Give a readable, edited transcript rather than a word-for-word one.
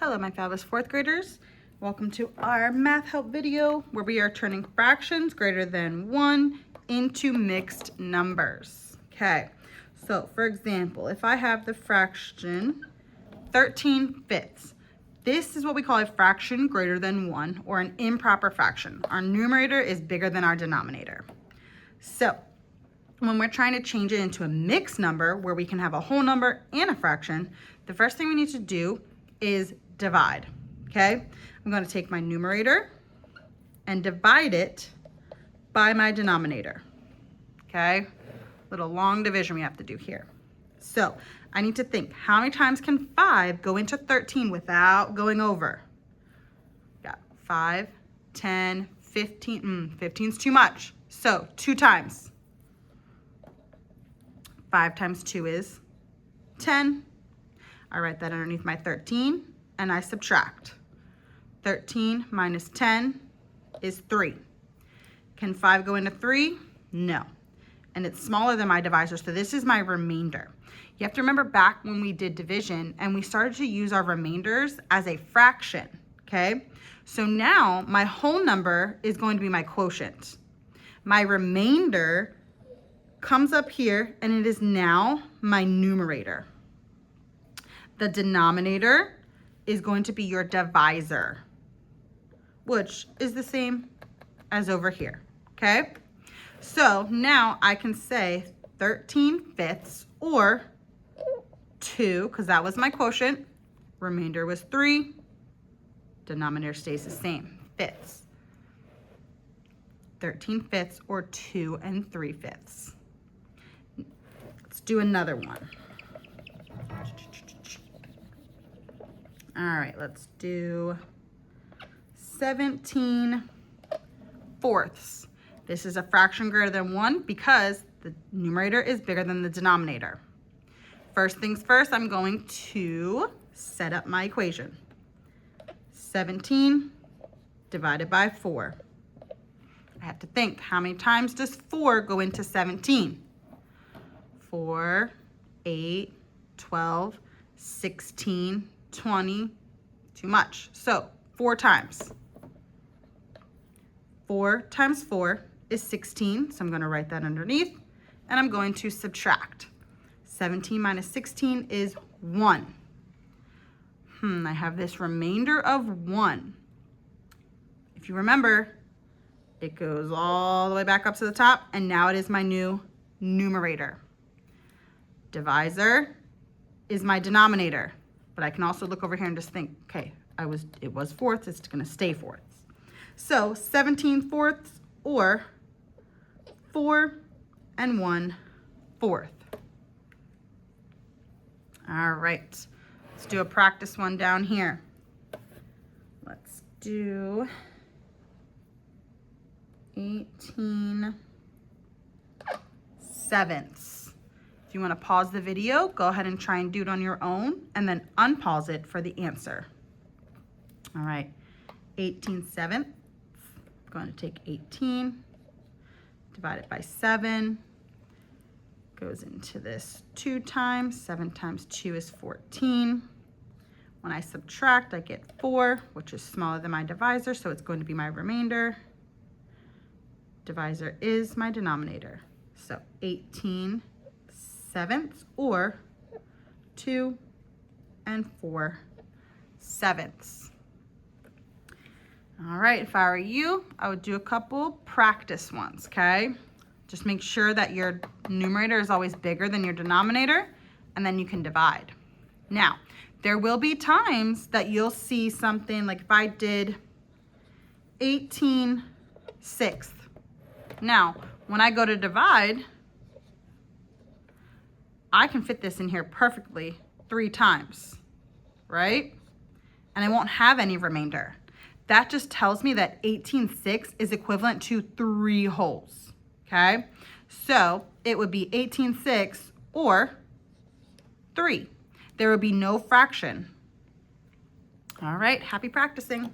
Hello, my fabulous fourth graders. Welcome to our math help video where we are turning fractions greater than 1 into mixed numbers. Okay, so for example, if I have the fraction 13/5, this is what we call a fraction greater than 1 or an improper fraction. Our numerator is bigger than our denominator. So when we're trying to change it into a mixed number where we can have a whole number and a fraction, the first thing we need to do is divide, okay? I'm going to take my numerator and divide it by my denominator, okay? Little long division we have to do here. So I need to think, how many times can 5 go into 13 without going over? Got 5, 10, 15, 15's too much. So 2 times. 5 times 2 is 10. I write that underneath my 13 and I subtract. 13 minus 10 is 3. Can 5 go into 3? No. And it's smaller than my divisor, so this is my remainder. You have to remember back when we did division and we started to use our remainders as a fraction, okay? So now my whole number is going to be my quotient. My remainder comes up here and it is now my numerator. The denominator is going to be your divisor, which is the same as over here, okay? So now I can say 13/5 or 2, because that was my quotient. Remainder was 3. Denominator stays the same, fifths. 13/5 or 2 3/5. Let's do another one. All right, let's do 17/4. This is a fraction greater than 1 because the numerator is bigger than the denominator. First things first, I'm going to set up my equation. 17 divided by 4. I have to think, how many times does 4 go into 17? 4, 8, 12, 16, 20, too much. So 4 times. 4 times 4 is 16, so I'm going to write that underneath, and I'm going to subtract. 17 minus 16 is 1. I have this remainder of 1. If you remember, it goes all the way back up to the top, and now it is my new numerator. Divisor is my denominator, but I can also look over here and just think, okay, it was fourths, it's going to stay fourths. So 17/4 or 4 1/4. All right, let's do a practice one down here. Let's do 18/7. If you want to pause the video, go ahead and try and do it on your own and then unpause it for the answer. All right, 18/7. I'm going to take 18, divide it by 7. Goes into this 2 times. 7 times 2 is 14. When I subtract, I get 4, which is smaller than my divisor, so it's going to be my remainder. Divisor is my denominator. So 18/7 or 2 4/7. All right, if I were you, I would do a couple practice ones, okay? Just make sure that your numerator is always bigger than your denominator, and then you can divide. Now, there will be times that you'll see something like if I did 18/6. Now, when I go to divide, I can fit this in here perfectly 3 times, right? And I won't have any remainder. That just tells me that 18/6 is equivalent to 3 wholes, okay? So it would be 18/6 or 3. There would be no fraction. All right, happy practicing.